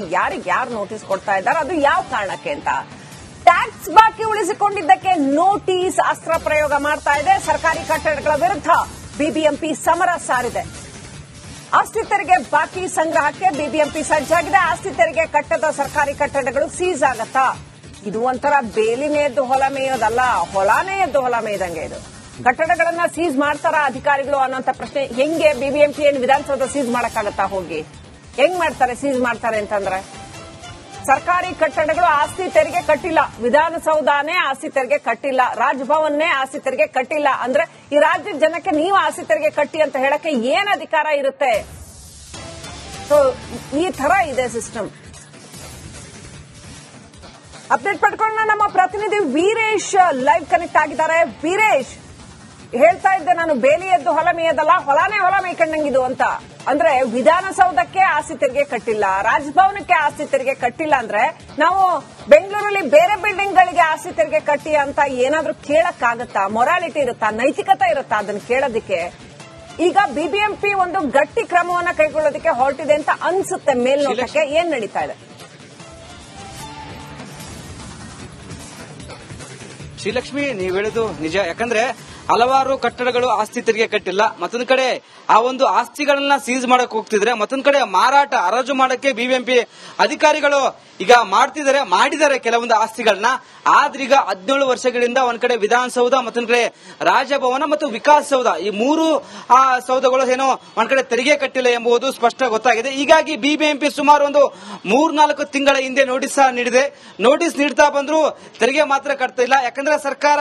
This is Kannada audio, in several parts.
ಯಾರಿಗೆ ಯಾರು ನೋಟಿಸ್ ಕೊಡ್ತಾ ಇದ್ದಾರೆ, ಅದು ಯಾವ ಕಾರಣಕ್ಕೆ ಅಂತ. ಟ್ಯಾಕ್ಸ್ ಬಾಕಿ ಉಳಿಸಿಕೊಂಡಿದ್ದಕ್ಕೆ ನೋಟಿಸ್ ಅಸ್ತ್ರ ಪ್ರಯೋಗ ಮಾಡ್ತಾ ಇದೆ. ಸರ್ಕಾರಿ ಕಟ್ಟಡಗಳ ವಿರುದ್ಧ ಬಿಬಿಎಂಪಿ ಸಮರ ಸಾರಿದೆ. ಆಸ್ತಿ ತೆರಿಗೆ ಬಾಕಿ ಸಂಗ್ರಹಕ್ಕೆ ಬಿಬಿಎಂಪಿ ಸಜ್ಜಾಗಿದೆ. ಆಸ್ತಿ ತೆರಿಗೆ ಕಟ್ಟದ ಸರ್ಕಾರಿ ಕಟ್ಟಡಗಳು ಸೀಸ್ ಆಗತ್ತಾ? ಇದು ಒಂಥರ ಬೇಲಿನೇ ಎದ್ದು ಹೊಲ ಮೇಯೋದಲ್ಲ, ಹೊಲಾನೇ ಎದ್ದು ಹೊಲ ಮೇಯ್ದಂಗೆ. ಇದು ಕಟ್ಟಡಗಳನ್ನ ಸೀಸ್ ಮಾಡ್ತಾರ ಅಧಿಕಾರಿಗಳು ಅನ್ನೋಂಥ ಪ್ರಶ್ನೆ. ಹೆಂಗೆ ಬಿಬಿಎಂಪಿ ಏನು ವಿಧಾನಸೌಧ ಸೀಸ್ ಮಾಡಕ್ಕಾಗತ್ತಾ? ಹೋಗಿ ಹೆಂಗ್ ಮಾಡ್ತಾರೆ ಸೀಸ್ ಮಾಡ್ತಾರೆ ಅಂತಂದ್ರೆ, ಸರ್ಕಾರಿ ಕಟ್ಟಡಗಳು ಆಸ್ತಿ ತೆರಿಗೆ ಕಟ್ಟಿಲ್ಲ, ವಿಧಾನಸೌಧನೇ ಆಸ್ತಿ ತೆರಿಗೆ ಕಟ್ಟಿಲ್ಲ, ರಾಜಭವನ್ನೇ ಆಸ್ತಿ ತೆರಿಗೆ ಕಟ್ಟಿಲ್ಲ ಅಂದ್ರೆ ಈ ರಾಜ್ಯದ ಜನಕ್ಕೆ ನೀವು ಆಸ್ತಿ ತೆರಿಗೆ ಕಟ್ಟಿ ಅಂತ ಹೇಳಕ್ಕೆ ಏನ್ ಅಧಿಕಾರ ಇರುತ್ತೆ? ಸೊ ಈ ತರ ಇದೆ ಸಿಸ್ಟಮ್. ಅಪ್ಡೇಟ್ ಪಡ್ಕೊಂಡ ನಮ್ಮ ಪ್ರತಿನಿಧಿ ವೀರೇಶ್ ಲೈವ್ ಕನೆಕ್ಟ್ ಆಗಿದ್ದಾರೆ. ವೀರೇಶ್, ಹೇಳ್ತಾ ಇದ್ದೆ ನಾನು, ಬೇಲಿ ಎದ್ದು ಹೊಲ ಮೇಯೋದಲ್ಲ, ಹೊಲಾನೇ ಹೊಲ ಮೇಯ್ಕೊಂಡಂಗಿದು ಅಂತ. ಅಂದ್ರೆ ವಿಧಾನಸೌಧಕ್ಕೆ ಆಸ್ತಿ ತೆರಿಗೆ ಕಟ್ಟಿಲ್ಲ, ರಾಜಭವನಕ್ಕೆ ಆಸ್ತಿ ತೆರಿಗೆ ಕಟ್ಟಿಲ್ಲ ಅಂದ್ರೆ ನಾವು ಬೆಂಗಳೂರಲ್ಲಿ ಬೇರೆ ಬಿಲ್ಡಿಂಗ್ ಗಳಿಗೆ ಆಸ್ತಿ ತೆರಿಗೆ ಕಟ್ಟಿ ಅಂತ ಏನಾದ್ರೂ ಕೇಳಕ್ಕಾಗತ್ತಾ? ಮೊರಾಲಿಟಿ ಇರುತ್ತಾ, ನೈತಿಕತೆ ಇರುತ್ತಾ ಅದನ್ನ ಕೇಳೋದಕ್ಕೆ? ಈಗ ಬಿಬಿಎಂಪಿ ಒಂದು ಗಟ್ಟಿ ಕ್ರಮವನ್ನ ಕೈಗೊಳ್ಳೋದಕ್ಕೆ ಹೊರಟಿದೆ ಅಂತ ಅನ್ಸುತ್ತೆ ಮೇಲ್ನೋಟಕ್ಕೆ. ಏನ್ ನಡೀತಾ ಇದೆ? ಶ್ರೀಲಕ್ಷ್ಮಿ, ನೀವು ಹೇಳುದು ನಿಜ. ಯಾಕಂದ್ರೆ ಹಲವಾರು ಕಟ್ಟಡಗಳು ಆಸ್ತಿ ತೆರಿಗೆ ಕಟ್ಟಿಲ್ಲ. ಮತ್ತೊಂದು ಕಡೆ ಆ ಒಂದು ಆಸ್ತಿಗಳನ್ನ ಸೀಸ್ ಮಾಡಕ್ ಹೋಗ್ತಿದ್ರೆ, ಮತ್ತೊಂದು ಕಡೆ ಮಾರಾಟ ಹರಾಜು ಮಾಡಕ್ಕೆ ಬಿಬಿಎಂಪಿ ಅಧಿಕಾರಿಗಳು ಈಗ ಮಾಡಿದ್ದಾರೆ ಕೆಲವೊಂದು ಆಸ್ತಿಗಳನ್ನ. ಆದ್ರೀಗ 17 ವರ್ಷಗಳಿಂದ ಒಂದ್ ಕಡೆ ವಿಧಾನಸೌಧ, ಮತ್ತೊಂದ್ ಕಡೆ ರಾಜಭವನ ಮತ್ತು ವಿಕಾಸಸೌಧ, ಈ ಮೂರು ಸೌಧಗಳು ಏನೋ ಒಂದ್ ಕಡೆ ತೆರಿಗೆ ಕಟ್ಟಿಲ್ಲ ಎಂಬುದು ಸ್ಪಷ್ಟ ಗೊತ್ತಾಗಿದೆ. ಹೀಗಾಗಿ ಬಿಬಿಎಂಪಿ ಸುಮಾರು ಒಂದು 3-4 ತಿಂಗಳ ಹಿಂದೆ ನೋಟಿಸ್ ನೀಡಿದೆ. ನೋಟಿಸ್ ನೀಡ್ತಾ ಬಂದ್ರು ತೆರಿಗೆ ಮಾತ್ರ ಕಟ್ತಾ ಇಲ್ಲ. ಯಾಕಂದ್ರೆ ಸರ್ಕಾರ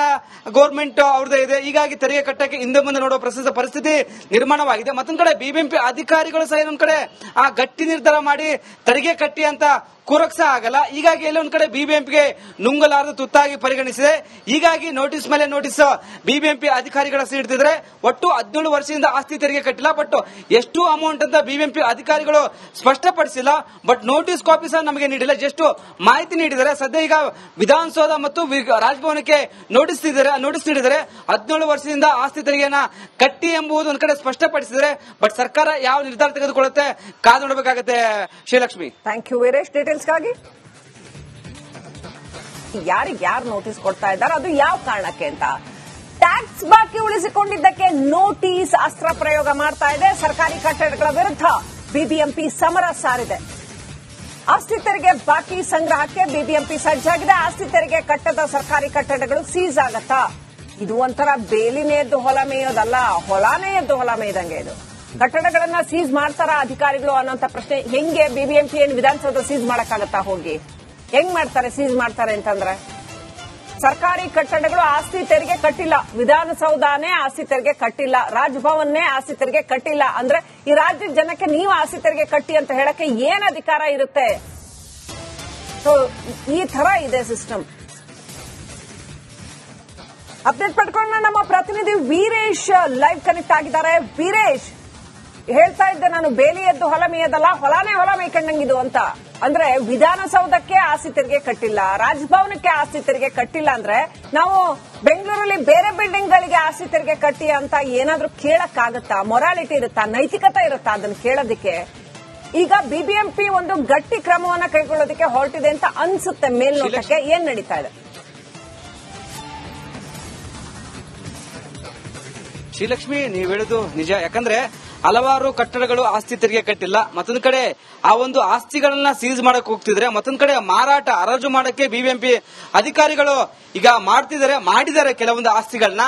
ಗೌರ್ಮೆಂಟ್ ಅವ್ರದೇ ಇದೆ. ಹೀಗಾಗಿ ತೆರಿಗೆ ಕಟ್ಟಕ್ಕೆ ಹಿಂದೆ ಮುಂದೆ ನೋಡುವ ಪರಿಸ್ಥಿತಿ ನಿರ್ಮಾಣವಾಗಿದೆ. ಮತ್ತೊಂದ್ ಕಡೆ ಬಿಬಿಎಂಪಿ ಅಧಿಕಾರಿಗಳು ಸಹ ಇನ್ನೊಂದ್ ಕಡೆ ಆ ಗಟ್ಟಿ ನಿರ್ಧಾರ ಮಾಡಿ ತೆರಿಗೆ ಕಟ್ಟಿ ಅಂತ ಕೂರಕ್ಸ ಆಗಲ್ಲ. ಹೀಗಾಗಿ ಎಲ್ಲೊಂದ್ ಕಡೆ ಬಿಬಿಎಂಪಿಗೆ ನುಂಗಲಾರದು ತುತ್ತಾಗಿ ಪರಿಗಣಿಸಿದೆ. ಹೀಗಾಗಿ ನೋಟಿಸ್ ಮೇಲೆ ನೋಟಿಸ್ ಬಿಬಿಎಂಪಿ ಅಧಿಕಾರಿಗಳ ನೀಡ್ತಿದ್ರೆ ಒಟ್ಟು 17 ವರ್ಷದಿಂದ ಆಸ್ತಿ ತೆರಿಗೆ ಕಟ್ಟಿಲ್ಲ. ಬಟ್ ಎಷ್ಟು ಅಮೌಂಟ್ ಅಂತ ಬಿಬಿಎಂಪಿ ಅಧಿಕಾರಿಗಳು ಸ್ಪಷ್ಟಪಡಿಸಿಲ್ಲ. ಬಟ್ ನೋಟಿಸ್ ಕಾಪಿ ಸಹ ನಮಗೆ ನೀಡಿಲ್ಲ, ಜಸ್ಟ್ ಮಾಹಿತಿ ನೀಡಿದ್ದಾರೆ. ಸದ್ಯ ಈಗ ವಿಧಾನಸೌಧ ಮತ್ತು ರಾಜಭವನಕ್ಕೆ ನೋಟಿಸ್ ನೀಡಿದರೆ 17 ವರ್ಷದಿಂದ ಆಸ್ತಿ ತೆರಿಗೆಯನ್ನ ಕಟ್ಟಿ ಎಂಬುದು ಒಂದ್ ಕಡೆ ಸ್ಪಷ್ಟಪಡಿಸಿದರೆ. ಬಟ್ ಸರ್ಕಾರ ಯಾವ ನಿರ್ಧಾರ ತೆಗೆದುಕೊಳ್ಳುತ್ತೆ ಕಾದು ನೋಡಬೇಕಾಗುತ್ತೆ. ಶ್ರೀಲಕ್ಷ್ಮಿ, ಥ್ಯಾಂಕ್ ಯು ವೀರೇಶ್ ಡೀಟೇಲ್ಸ್ಗಾಗಿ. ಯಾರಿಗೆ ಯಾರು ನೋಟಿಸ್ ಕೊಡ್ತಾ ಇದ್ದಾರೆ, ಅದು ಯಾವ ಕಾರಣಕ್ಕೆ ಅಂತ. ಟ್ಯಾಕ್ಸ್ ಬಾಕಿ ಉಳಿಸಿಕೊಂಡಿದ್ದಕ್ಕೆ ನೋಟಿಸ್ ಅಸ್ತ್ರ ಪ್ರಯೋಗ ಮಾಡ್ತಾ ಇದೆ. ಸರ್ಕಾರಿ ಕಟ್ಟಡಗಳ ವಿರುದ್ಧ ಬಿಬಿಎಂಪಿ ಸಮರ ಸಾರಿದೆ. ಆಸ್ತಿ ತೆರಿಗೆ ಬಾಕಿ ಸಂಗ್ರಹಕ್ಕೆ ಬಿಬಿಎಂಪಿ ಸಜ್ಜಾಗಿದೆ. ಆಸ್ತಿ ತೆರಿಗೆ ಕಟ್ಟದ ಸರ್ಕಾರಿ ಕಟ್ಟಡಗಳು ಸೀಸ್ ಆಗತ್ತಾ? ಇದು ಒಂಥರ ಬೇಲಿನೇ ಎದ್ದು ಹೊಲ ಮೇಯೋದಲ್ಲ, ಹೊಲಾನೇ ಎದ್ದು ಹೊಲ ಮೇಯ್ದಂಗೆ. ಇದು ಕಟ್ಟಡಗಳನ್ನ ಸೀಸ್ ಮಾಡ್ತಾರ ಅಧಿಕಾರಿಗಳು ಅನ್ನೋಂಥ ಪ್ರಶ್ನೆ. ಹೆಂಗೆ ಬಿಬಿಎಂಪಿ ಏನು ವಿಧಾನಸೌಧ ಸೀಸ್ ಮಾಡಕ್ಕಾಗತ್ತಾ? ಹೋಗಿ ಹೆಂಗ್ ಮಾಡ್ತಾರೆ ಸೀಸ್ ಮಾಡ್ತಾರೆ ಅಂತಂದ್ರೆ, ಸರ್ಕಾರಿ ಕಟ್ಟಡಗಳು ಆಸ್ತಿ ತೆರಿಗೆ ಕಟ್ಟಿಲ್ಲ, ವಿಧಾನಸೌಧನೇ ಆಸ್ತಿ ತೆರಿಗೆ ಕಟ್ಟಿಲ್ಲ, ರಾಜಭವನ್ನೇ ಆಸ್ತಿ ತೆರಿಗೆ ಕಟ್ಟಿಲ್ಲ ಅಂದ್ರೆ ಈ ರಾಜ್ಯದ ಜನಕ್ಕೆ ನೀವು ಆಸ್ತಿ ತೆರಿಗೆ ಕಟ್ಟಿ ಅಂತ ಹೇಳಕ್ಕೆ ಏನ್ ಅಧಿಕಾರ ಇರುತ್ತೆ? ಸೊ ಈ ತರ ಇದೆ ಸಿಸ್ಟಮ್. ಅಪ್ಡೇಟ್ ಪಡ್ಕೊಂಡ ನಮ್ಮ ಪ್ರತಿನಿಧಿ ವೀರೇಶ್ ಲೈವ್ ಕನೆಕ್ಟ್ ಆಗಿದ್ದಾರೆ. ವೀರೇಶ್, ಹೇಳ್ತಾ ಇದ್ದೆ ನಾನು, ಬೇಲಿ ಎದ್ದು ಹೊಲ ಮೇಯೋದಲ್ಲ, ಹೊಲಾನೇ ಹೊಲ ಮೇಯ್ಕೊಂಡಂಗಿದು ಅಂತ. ಅಂದ್ರೆ ವಿಧಾನಸೌಧಕ್ಕೆ ಆಸ್ತಿ ತೆರಿಗೆ ಕಟ್ಟಿಲ್ಲ, ರಾಜಭವನಕ್ಕೆ ಆಸ್ತಿ ತೆರಿಗೆ ಕಟ್ಟಿಲ್ಲ ಅಂದ್ರೆ ನಾವು ಬೆಂಗಳೂರಲ್ಲಿ ಬೇರೆ ಬಿಲ್ಡಿಂಗ್ ಗಳಿಗೆ ಆಸ್ತಿ ತೆರಿಗೆ ಕಟ್ಟಿ ಅಂತ ಏನಾದ್ರೂ ಕೇಳಕ್ಕಾಗತ್ತಾ? ಮೊರಾಲಿಟಿ ಇರುತ್ತಾ, ನೈತಿಕತೆ ಇರುತ್ತಾ ಅದನ್ನ ಕೇಳೋದಕ್ಕೆ? ಈಗ ಬಿಬಿಎಂಪಿ ಒಂದು ಗಟ್ಟಿ ಕ್ರಮವನ್ನ ಕೈಗೊಳ್ಳೋದಕ್ಕೆ ಹೊರಟಿದೆ ಅಂತ ಅನ್ಸುತ್ತೆ ಮೇಲ್ನೋಟಕ್ಕೆ. ಏನ್ ನಡೀತಾ ಇದೆ? ಶ್ರೀಲಕ್ಷ್ಮಿ, ನೀವು ಹೇಳುದು ನಿಜ. ಯಾಕಂದ್ರೆ ಹಲವಾರು ಕಟ್ಟಡಗಳು ಆಸ್ತಿ ತೆರಿಗೆ ಕಟ್ಟಿಲ್ಲ. ಮತ್ತೊಂದು ಕಡೆ ಆ ಒಂದು ಆಸ್ತಿಗಳನ್ನ ಸೀಸ್ ಮಾಡಕ್ ಹೋಗ್ತಿದ್ರೆ, ಮತ್ತೊಂದು ಕಡೆ ಮಾರಾಟ ಹರಾಜು ಮಾಡಕ್ಕೆ ಬಿಬಿಎಂಪಿ ಅಧಿಕಾರಿಗಳು ಈಗ ಮಾಡಿದ್ದಾರೆ ಕೆಲವೊಂದು ಆಸ್ತಿಗಳನ್ನ.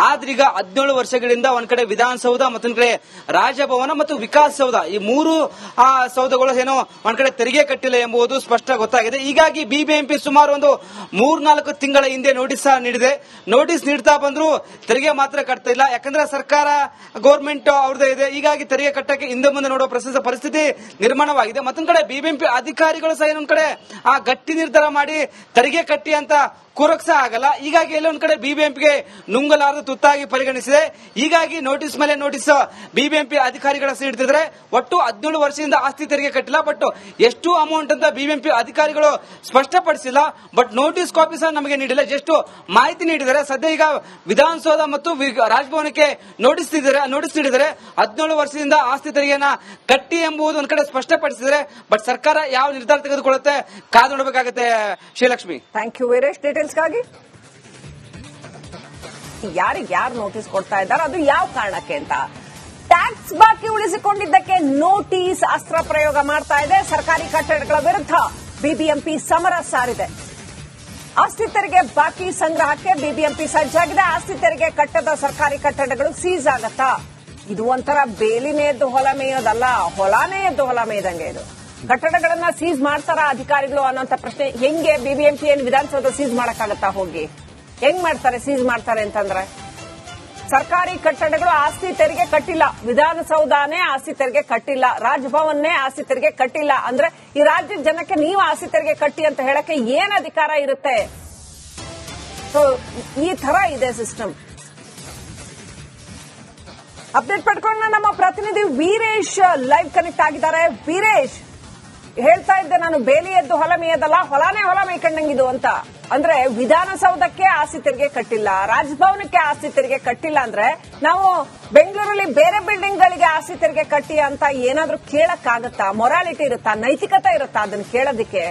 ಆದ್ರೀಗ 17 ವರ್ಷಗಳಿಂದ ಒಂದ್ ಕಡೆ ವಿಧಾನಸೌಧ, ಮತ್ತೊಂದ್ ಕಡೆ ರಾಜಭವನ ಮತ್ತು ವಿಕಾಸಸೌಧ, ಈ ಮೂರು ಸೌಧಗಳು ಏನೋ ಒಂದ್ ಕಡೆ ತೆರಿಗೆ ಕಟ್ಟಿಲ್ಲ ಎಂಬುದು ಸ್ಪಷ್ಟ ಗೊತ್ತಾಗಿದೆ. ಹೀಗಾಗಿ ಬಿಬಿಎಂಪಿ ಸುಮಾರು ಒಂದು 3-4 ತಿಂಗಳ ಹಿಂದೆ ನೋಟಿಸ್ ನೀಡಿದೆ. ನೋಟಿಸ್ ನೀಡ್ತಾ ಬಂದ್ರು ತೆರಿಗೆ ಮಾತ್ರ ಕಟ್ತಾ ಇಲ್ಲ. ಯಾಕಂದ್ರೆ ಸರ್ಕಾರ ಗೌರ್ಮೆಂಟ್ ಅವ್ರದೇ ಇದೆ. ಹೀಗಾಗಿ ತೆರಿಗೆ ಕಟ್ಟಕ್ಕೆ ಹಿಂದೆ ಮುಂದೆ ನೋಡುವ ಪರಿಸ್ಥಿತಿ ನಿರ್ಮಾಣವಾಗಿದೆ. ಮತ್ತೊಂದ್ ಕಡೆ ಬಿಬಿಎಂಪಿ ಅಧಿಕಾರಿಗಳು ಸಹ ಇನ್ನೊಂದ್ ಕಡೆ ಆ ಗಟ್ಟಿ ನಿರ್ಧಾರ ಮಾಡಿ ತೆರಿಗೆ ಕಟ್ಟಿ ಅಂತ ಕೂರಕ್ಸ ಆಗಲ್ಲ. ಹೀಗಾಗಿ ಎಲ್ಲೊಂದ್ ಕಡೆ ಬಿಬಿಎಂಪಿಗೆ ನುಂಗಲಾರದು ತುತ್ತಾಗಿ ಪರಿಗಣಿಸಿದೆ. ಹೀಗಾಗಿ ನೋಟಿಸ್ ಮೇಲೆ ನೋಟಿಸ್ ಬಿಬಿಎಂಪಿ ಅಧಿಕಾರಿಗಳ ನೀಡ್ತಿದ್ರೆ ಒಟ್ಟು 17 ವರ್ಷದಿಂದ ಆಸ್ತಿ ತೆರಿಗೆ ಕಟ್ಟಿಲ್ಲ. ಬಟ್ ಎಷ್ಟು ಅಮೌಂಟ್ ಅಂತ ಬಿಬಿಎಂಪಿ ಅಧಿಕಾರಿಗಳು ಸ್ಪಷ್ಟಪಡಿಸಿಲ್ಲ. ಬಟ್ ನೋಟಿಸ್ ಕಾಪಿ ಸಹ ನಮಗೆ ನೀಡಿಲ್ಲ. ಜಸ್ಟ್ ಮಾಹಿತಿ ನೀಡಿದ್ದಾರೆ. ಸದ್ಯ ಈಗ ವಿಧಾನಸೌಧ ಮತ್ತು ರಾಜಭವನಕ್ಕೆ ನೋಟಿಸ್ ನೀಡಿದರೆ 17 ವರ್ಷದಿಂದ ಆಸ್ತಿ ತೆರಿಗೆಯನ್ನ ಕಟ್ಟಿ ಎಂಬುದು ಒಂದ್ ಕಡೆ ಸ್ಪಷ್ಟಪಡಿಸಿದರೆ. ಬಟ್ ಸರ್ಕಾರ ಯಾವ ನಿರ್ಧಾರ ತೆಗೆದುಕೊಳ್ಳುತ್ತೆ ಕಾದು ನೋಡಬೇಕಾಗುತ್ತೆ. Srilakshmi, thank you Veeresh. ಡೀಟೇಲ್ಸ್ಗಾಗಿ ಯಾರು ನೋಟಿಸ್ ಕೊಡ್ತಾ ಇದ್ದಾರೆ, ಅದು ಯಾವ ಕಾರಣಕ್ಕೆ ಅಂತ. ಟ್ಯಾಕ್ಸ್ ಬಾಕಿ ಉಳಿಸಿಕೊಂಡಿದ್ದಕ್ಕೆ ನೋಟಿಸ್ ಅಸ್ತ್ರ ಪ್ರಯೋಗ ಮಾಡ್ತಾ ಇದೆ. ಸರ್ಕಾರಿ ಕಟ್ಟಡಗಳ ವಿರುದ್ಧ ಬಿಬಿಎಂಪಿ ಸಮರ ಸಾರಿದೆ. ಆಸ್ತಿ ತೆರಿಗೆ ಬಾಕಿ ಸಂಗ್ರಹಕ್ಕೆ ಬಿಬಿಎಂಪಿ ಸಜ್ಜಾಗಿದೆ. ಆಸ್ತಿ ತೆರಿಗೆ ಕಟ್ಟದ ಸರ್ಕಾರಿ ಕಟ್ಟಡಗಳು ಸೀಸ್ ಆಗತ್ತಾ? ಇದು ಒಂಥರ ಬೇಲಿನೇ ಎದ್ದು ಹೊಲ ಮೇಯೋದಲ್ಲ, ಹೊಲಾನೇ ಎದ್ದು ಹೊಲ ಮೇಯ್ದಂಗೆ. ಇದು ಕಟ್ಟಡಗಳನ್ನ ಸೀಸ್ ಮಾಡ್ತಾರ ಅಧಿಕಾರಿಗಳು ಅನ್ನೋಂಥ ಪ್ರಶ್ನೆ. ಹೆಂಗೆ ಬಿಬಿಎಂಪಿ ಏನು ವಿಧಾನಸೌಧ ಸೀಸ್ ಮಾಡಕ್ಕಾಗತ್ತಾ? ಹೋಗಿ ಹೆಂಗ್ ಮಾಡ್ತಾರೆ ಸೀಸ್ ಮಾಡ್ತಾರೆ ಅಂತಂದ್ರೆ? ಸರ್ಕಾರಿ ಕಟ್ಟಡಗಳು ಆಸ್ತಿ ತೆರಿಗೆ ಕಟ್ಟಿಲ್ಲ, ವಿಧಾನಸೌಧನೇ ಆಸ್ತಿ ತೆರಿಗೆ ಕಟ್ಟಿಲ್ಲ, ರಾಜಭವನ್ನೇ ಆಸ್ತಿ ತೆರಿಗೆ ಕಟ್ಟಿಲ್ಲ ಅಂದ್ರೆ ಈ ರಾಜ್ಯದ ಜನಕ್ಕೆ ನೀವು ಆಸ್ತಿ ತೆರಿಗೆ ಕಟ್ಟಿ ಅಂತ ಹೇಳಕ್ಕೆ ಏನ್ ಅಧಿಕಾರ ಇರುತ್ತೆ? ಸೊ ಈ ತರ ಇದೆ ಸಿಸ್ಟಮ್. ಅಪ್ಡೇಟ್ ಪಡ್ಕೊಂಡು ನಮ್ಮ ಪ್ರತಿನಿಧಿ ವೀರೇಶ್ ಲೈವ್ ಕನೆಕ್ಟ್ ಆಗಿದ್ದಾರೆ. ವೀರೇಶ್, ಹೇಳ್ತಾ ಇದ್ದೆ ನಾನು, ಬೇಲಿ ಎದ್ದು ಹೊಲ ಮೇಯದಲ್ಲ, ಹೊಲಾನೇ ಹೊಲ ಮೇಯ್ಕೊಂಡಂಗಿದು ಅಂತ. ಅಂದ್ರೆ ವಿಧಾನಸೌಧಕ್ಕೆ ಆಸ್ತಿ ತೆರಿಗೆ ಕಟ್ಟಿಲ್ಲ, ರಾಜಭವನಕ್ಕೆ ಆಸ್ತಿ ತೆರಿಗೆ ಕಟ್ಟಿಲ್ಲ ಅಂದ್ರೆ ನಾವು ಬೆಂಗಳೂರಲ್ಲಿ ಬೇರೆ ಬಿಲ್ಡಿಂಗ್ ಗಳಿಗೆ ಆಸ್ತಿ ತೆರಿಗೆ ಕಟ್ಟಿ ಅಂತ ಏನಾದ್ರೂ ಕೇಳಕ್ಕಾಗತ್ತಾ? ಮೊರಾಲಿಟಿ ಇರುತ್ತಾ, ನೈತಿಕತೆ ಇರುತ್ತಾ ಅದನ್ನ ಕೇಳೋದಕ್ಕೆ?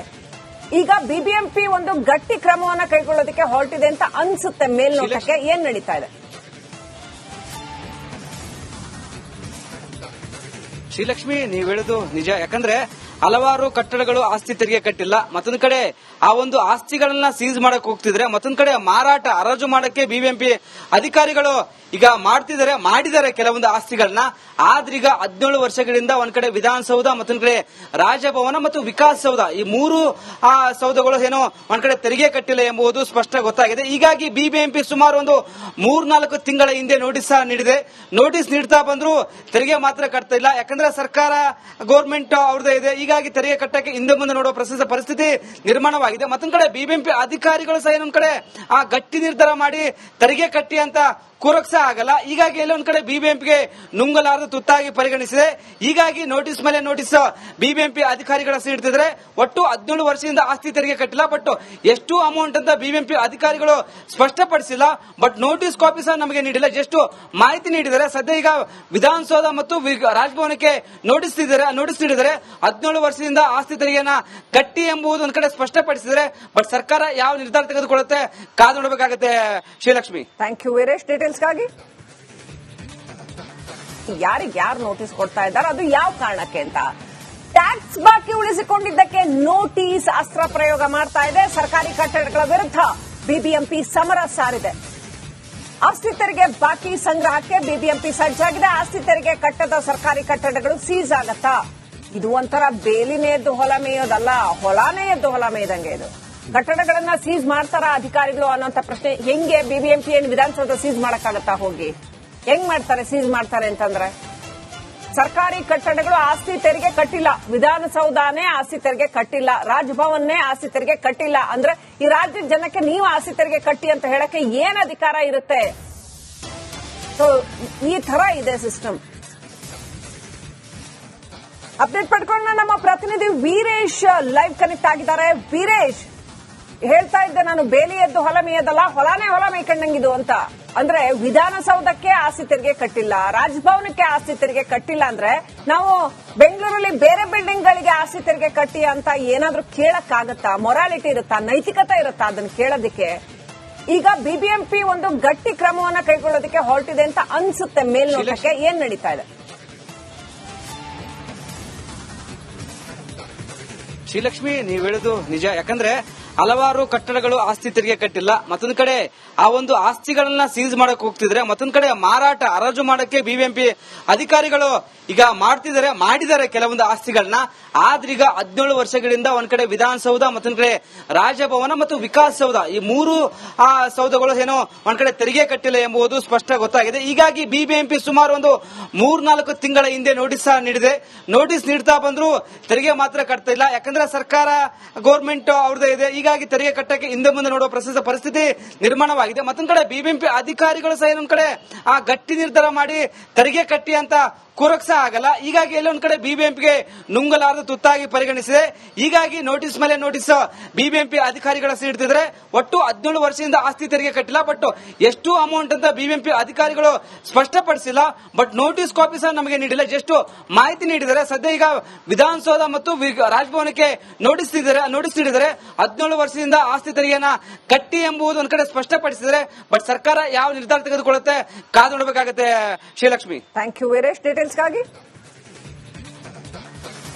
ಈಗ ಬಿಬಿಎಂಪಿ ಒಂದು ಗಟ್ಟಿ ಕ್ರಮವನ್ನ ಕೈಗೊಳ್ಳೋದಕ್ಕೆ ಹೊರಟಿದೆ ಅಂತ ಅನ್ಸುತ್ತೆ ಮೇಲ್ನೋಟಕ್ಕೆ. ಏನ್ ನಡೀತಾ ಇದೆ? ಶ್ರೀಲಕ್ಷ್ಮಿ, ನೀವು ಹೇಳುದು ನಿಜ. ಯಾಕಂದ್ರೆ ಹಲವಾರು ಕಟ್ಟಡಗಳು ಆಸ್ತಿ ತೆರಿಗೆ ಕಟ್ಟಿಲ್ಲ. ಮತ್ತೊಂದು ಕಡೆ ಆ ಒಂದು ಆಸ್ತಿಗಳನ್ನ ಸೀಸ್ ಮಾಡಕ್ ಹೋಗ್ತಿದ್ರೆ, ಮತ್ತೊಂದು ಕಡೆ ಮಾರಾಟ ಹರಾಜು ಮಾಡಕ್ಕೆ ಬಿಬಿಎಂಪಿ ಅಧಿಕಾರಿಗಳು ಈಗ ಮಾಡಿದ್ದಾರೆ ಕೆಲವೊಂದು ಆಸ್ತಿಗಳನ್ನ. ಆದ್ರೀಗ 17 ವರ್ಷಗಳಿಂದ ಒಂದ್ ಕಡೆ ವಿಧಾನಸೌಧ, ಮತ್ತೊಂದ್ ಕಡೆ ರಾಜಭವನ ಮತ್ತು ವಿಕಾಸಸೌಧ, ಈ 3 ಸೌಧಗಳು ಏನೋ ಒಂದ್ ಕಡೆ ತೆರಿಗೆ ಕಟ್ಟಿಲ್ಲ ಎಂಬುದು ಸ್ಪಷ್ಟ ಗೊತ್ತಾಗಿದೆ. ಹೀಗಾಗಿ ಬಿಬಿಎಂಪಿ ಸುಮಾರು ಒಂದು 3-4 ತಿಂಗಳ ಹಿಂದೆ ನೋಟಿಸ್ ನೀಡಿದೆ. ನೋಟಿಸ್ ನೀಡ್ತಾ ಬಂದ್ರು ತೆರಿಗೆ ಮಾತ್ರ ಕಟ್ತಾ ಇಲ್ಲ. ಯಾಕಂದ್ರೆ ಸರ್ಕಾರ ಗೌರ್ಮೆಂಟ್ ಅವ್ರದೇ ಇದೆ. ಹೀಗಾಗಿ ತೆರಿಗೆ ಕಟ್ಟಕ್ಕೆ ಹಿಂದೆ ಮುಂದೆ ನೋಡುವ ಪರಿಸ್ಥಿತಿ ನಿರ್ಮಾಣವಾಗಿದೆ. ಮತ್ತೊಂದ್ ಕಡೆ ಬಿಬಿಎಂಪಿ ಅಧಿಕಾರಿಗಳು ಸಹ ಇನ್ನೊಂದ್ ಕಡೆ ಆ ಗಟ್ಟಿ ನಿರ್ಧಾರ ಮಾಡಿ ತೆರಿಗೆ ಕಟ್ಟಿ ಅಂತ ಕೂರಕ್ಸ ಆಗಲ್ಲ. ಹೀಗಾಗಿ ಎಲ್ಲೊಂದ್ ಕಡೆ ಬಿಬಿಎಂಪಿಗೆ ನುಂಗಲಾರದು ತುತ್ತಾಗಿ ಪರಿಗಣಿಸಿದೆ. ಹೀಗಾಗಿ ನೋಟಿಸ್ ಮೇಲೆ ನೋಟಿಸ್ ಬಿಬಿಎಂಪಿ ಅಧಿಕಾರಿಗಳ ನೀಡ್ತಿದ್ರೆ ಒಟ್ಟು 17 ವರ್ಷದಿಂದ ಆಸ್ತಿ ತೆರಿಗೆ ಕಟ್ಟಿಲ್ಲ. ಬಟ್ ಎಷ್ಟು ಅಮೌಂಟ್ ಅಂತ ಬಿಬಿಎಂಪಿ ಅಧಿಕಾರಿಗಳು ಸ್ಪಷ್ಟಪಡಿಸಿಲ್ಲ. ಬಟ್ ನೋಟಿಸ್ ಕಾಪಿ ಸಹ ನಮಗೆ ನೀಡಿಲ್ಲ. ಜಸ್ಟ್ ಮಾಹಿತಿ ನೀಡಿದ್ದಾರೆ. ಸದ್ಯ ಈಗ ವಿಧಾನಸೌಧ ಮತ್ತು ರಾಜಭವನಕ್ಕೆ ನೋಟಿಸ್ ನೀಡಿದರೆ 17 ವರ್ಷದಿಂದ ಆಸ್ತಿ ತೆರಿಗೆಯನ್ನ ಕಟ್ಟಿ ಎಂಬುದು ಒಂದ್ ಕಡೆ ಸ್ಪಷ್ಟಪಡಿಸಿದರೆ. ಬಟ್ ಸರ್ಕಾರ ಯಾವ ನಿರ್ಧಾರ ತೆಗೆದುಕೊಳ್ಳುತ್ತೆ ಕಾದು ನೋಡಬೇಕಾಗುತ್ತೆ. Srilakshmi, thank you Veeresh. ಡೀಟೇಲ್ಸ್ಗಾಗಿ ಯಾರು ನೋಟಿಸ್ ಕೊಡ್ತಾ ಇದ್ದಾರೆ, ಅದು ಯಾವ ಕಾರಣಕ್ಕೆ ಅಂತ. ಟ್ಯಾಕ್ಸ್ ಬಾಕಿ ಉಳಿಸಿಕೊಂಡಿದ್ದಕ್ಕೆ ನೋಟಿಸ್ ಅಸ್ತ್ರ ಪ್ರಯೋಗ ಮಾಡ್ತಾ ಇದೆ. ಸರ್ಕಾರಿ ಕಟ್ಟಡಗಳ ವಿರುದ್ಧ ಬಿಬಿಎಂಪಿ ಸಮರ ಸಾರಿದೆ. ಆಸ್ತಿ ತೆರಿಗೆ ಬಾಕಿ ಸಂಗ್ರಹಕ್ಕೆ ಬಿಬಿಎಂಪಿ ಸಜ್ಜಾಗಿದೆ. ಆಸ್ತಿ ತೆರಿಗೆ ಕಟ್ಟದ ಸರ್ಕಾರಿ ಕಟ್ಟಡಗಳು ಸೀಸ್ ಆಗತ್ತಾ? ಇದು ಒಂಥರ ಬೇಲಿನೇ ಎದ್ದು ಹೊಲ ಮೇಯೋದಲ್ಲ, ಹೊಲಾನೇ ಎದ್ದು ಹೊಲ ಮೇಯ್ದಂಗೆ. ಇದು ಕಟ್ಟಡಗಳನ್ನ ಸೀಸ್ ಮಾಡ್ತಾರ ಅಧಿಕಾರಿಗಳು ಅನ್ನೋಂಥ ಪ್ರಶ್ನೆ. ಹೆಂಗೆ ಬಿಬಿಎಂಪಿ ಏನು ವಿಧಾನಸೌಧ ಸೀಸ್ ಮಾಡಕ್ಕಾಗತ್ತಾ? ಹೋಗಿ ಹೆಂಗ್ ಮಾಡ್ತಾರೆ ಸೀಸ್ ಮಾಡ್ತಾರೆ ಅಂತಂದ್ರೆ? ಸರ್ಕಾರಿ ಕಟ್ಟಡಗಳು ಆಸ್ತಿ ತೆರಿಗೆ ಕಟ್ಟಿಲ್ಲ, ವಿಧಾನಸೌಧನೇ ಆಸ್ತಿ ತೆರಿಗೆ ಕಟ್ಟಿಲ್ಲ, ರಾಜಭವನ್ನೇ ಆಸ್ತಿ ತೆರಿಗೆ ಕಟ್ಟಿಲ್ಲ ಅಂದ್ರೆ ಈ ರಾಜ್ಯದ ಜನಕ್ಕೆ ನೀವು ಆಸ್ತಿ ತೆರಿಗೆ ಕಟ್ಟಿ ಅಂತ ಹೇಳಕ್ಕೆ ಏನ್ ಅಧಿಕಾರ ಇರುತ್ತೆ? ಸೊ ಈ ತರ ಇದೆ ಸಿಸ್ಟಮ್. ಅಪ್ಡೇಟ್ ಪಡ್ಕೊಂಡು ನಮ್ಮ ಪ್ರತಿನಿಧಿ ವೀರೇಶ್ ಲೈವ್ ಕನೆಕ್ಟ್ ಆಗಿದ್ದಾರೆ. ವೀರೇಶ್, ಹೇಳ್ತಾ ಇದ್ದೆ ನಾನು, ಬೇಲಿ ಎದ್ದು ಹೊಲ ಮೇಯದಲ್ಲ, ಹೊಲಾನೇ ಹೊಲ ಮೇಯ್ಕೊಂಡಂಗಿದು ಅಂತ. ಅಂದ್ರೆ ವಿಧಾನಸೌಧಕ್ಕೆ ಆಸ್ತಿ ತೆರಿಗೆ ಕಟ್ಟಿಲ್ಲ, ರಾಜಭವನಕ್ಕೆ ಆಸ್ತಿ ತೆರಿಗೆ ಕಟ್ಟಿಲ್ಲ ಅಂದ್ರೆ ನಾವು ಬೆಂಗಳೂರಲ್ಲಿ ಬೇರೆ ಬಿಲ್ಡಿಂಗ್ ಗಳಿಗೆ ಆಸ್ತಿ ತೆರಿಗೆ ಕಟ್ಟಿ ಅಂತ ಏನಾದ್ರೂ ಕೇಳಕ್ಕಾಗತ್ತಾ? ಮೊರಾಲಿಟಿ ಇರುತ್ತಾ, ನೈತಿಕತೆ ಇರುತ್ತಾ ಅದನ್ನ ಕೇಳೋದಕ್ಕೆ? ಈಗ ಬಿಬಿಎಂಪಿ ಒಂದು ಗಟ್ಟಿ ಕ್ರಮವನ್ನ ಕೈಗೊಳ್ಳೋದಕ್ಕೆ ಹೊರಟಿದೆ ಅಂತ ಅನ್ಸುತ್ತೆ ಮೇಲ್ನೋಟಕ್ಕೆ. ಏನ್ ನಡೀತಾ ಇದೆ? ಶ್ರೀಲಕ್ಷ್ಮಿ, ನೀವು ಹೇಳುದು ನಿಜ. ಯಾಕಂದ್ರೆ ಹಲವಾರು ಕಟ್ಟಡಗಳು ಆಸ್ತಿ ತೆರಿಗೆ ಕಟ್ಟಿಲ್ಲ. ಮತ್ತೊಂದು ಕಡೆ ಆ ಒಂದು ಆಸ್ತಿಗಳನ್ನ ಸೀಸ್ ಮಾಡಕ್ ಹೋಗ್ತಿದ್ರೆ, ಮತ್ತೊಂದು ಕಡೆ ಮಾರಾಟ ಹರಾಜು ಮಾಡಕ್ಕೆ ಬಿಬಿಎಂಪಿ ಅಧಿಕಾರಿಗಳು ಈಗ ಮಾಡಿದ್ದಾರೆ ಕೆಲವೊಂದು ಆಸ್ತಿಗಳನ್ನ. ಆದ್ರೀಗ 17 ವರ್ಷಗಳಿಂದ ಒಂದ್ ಕಡೆ ವಿಧಾನಸೌಧ, ಮತ್ತೊಂದ್ ಕಡೆ ರಾಜಭವನ ಮತ್ತು ವಿಕಾಸಸೌಧ, ಈ 3 ಸೌಧಗಳು ಏನೋ ಒಂದ್ ಕಡೆ ತೆರಿಗೆ ಕಟ್ಟಿಲ್ಲ ಎಂಬುದು ಸ್ಪಷ್ಟ ಗೊತ್ತಾಗಿದೆ. ಹೀಗಾಗಿ ಬಿಬಿಎಂಪಿ ಸುಮಾರು ಒಂದು 3-4 ತಿಂಗಳ ಹಿಂದೆ ನೋಟಿಸ್ ನೀಡಿದೆ. ನೋಟಿಸ್ ನೀಡ್ತಾ ಬಂದ್ರು ತೆರಿಗೆ ಮಾತ್ರ ಕಟ್ತಾ ಇಲ್ಲ. ಯಾಕಂದ್ರೆ ಸರ್ಕಾರ ಗೌರ್ಮೆಂಟ್ ಅವ್ರದೇ ಇದೆ. ಹೀಗಾಗಿ ತೆರಿಗೆ ಕಟ್ಟಕ್ಕೆ ಹಿಂದೆ ಮುಂದೆ ನೋಡುವ ಪರಿಸ್ಥಿತಿ ನಿರ್ಮಾಣವಾಗಿದೆ. ಮತ್ತೊಂದ್ ಕಡೆ ಬಿಬಿಎಂಪಿ ಅಧಿಕಾರಿಗಳು ಸಹ ಇನ್ನೊಂದ್ ಕಡೆ ಆ ಗಟ್ಟಿ ನಿರ್ಧಾರ ಮಾಡಿ ತೆರಿಗೆ ಕಟ್ಟಿ ಅಂತ ಕೂರಕ್ ಸಹ ಆಗಲ್ಲ. ಹೀಗಾಗಿ ಎಲ್ಲೊಂದ್ ಕಡೆ ಬಿಬಿಎಂಪಿಗೆ ನುಂಗಲಾರದು ತುತ್ತಾಗಿ ಪರಿಗಣಿಸಿದೆ. ಹೀಗಾಗಿ ನೋಟಿಸ್ ಮೇಲೆ ನೋಟಿಸ್ ಬಿಬಿಎಂಪಿ ಅಧಿಕಾರಿಗಳ ಹಿಡಿದಿದ್ರೆ ಒಟ್ಟು 17 ವರ್ಷದಿಂದ ಆಸ್ತಿ ತೆರಿಗೆ ಕಟ್ಟಿಲ್ಲ. ಬಟ್ ಎಷ್ಟು ಅಮೌಂಟ್ ಅಂತ ಬಿಬಿಎಂಪಿ ಅಧಿಕಾರಿಗಳು ಸ್ಪಷ್ಟಪಡಿಸಿಲ್ಲ. ಬಟ್ ನೋಟಿಸ್ ಕಾಪಿ ಸಹ ನಮಗೆ ನೀಡಿಲ್ಲ. ಜಸ್ಟ್ ಮಾಹಿತಿ ನೀಡಿದರೆ ಸದ್ಯ ಈಗ ವಿಧಾನಸೌಧ ಮತ್ತು ರಾಜಭವನಕ್ಕೆ ನೋಟಿಸ್ ನೀಡಿದರೆ 17 ವರ್ಷದಿಂದ ಆಸ್ತಿ ತೆರಿಗೆಯನ್ನ ಕಟ್ಟಿ ಎಂಬುದು ಒಂದ್ ಕಡೆ ಸ್ಪಷ್ಟಪಡಿಸಿದರೆ. ಬಟ್ ಸರ್ಕಾರ ಯಾವ ನಿರ್ಧಾರ ತೆಗೆದುಕೊಳ್ಳುತ್ತೆ ಕಾದು ನೋಡಬೇಕಾಗುತ್ತೆ. Srilakshmi, thank you Veeresh ಡೀಟೇಲ್ಸ್ಗಾಗಿ.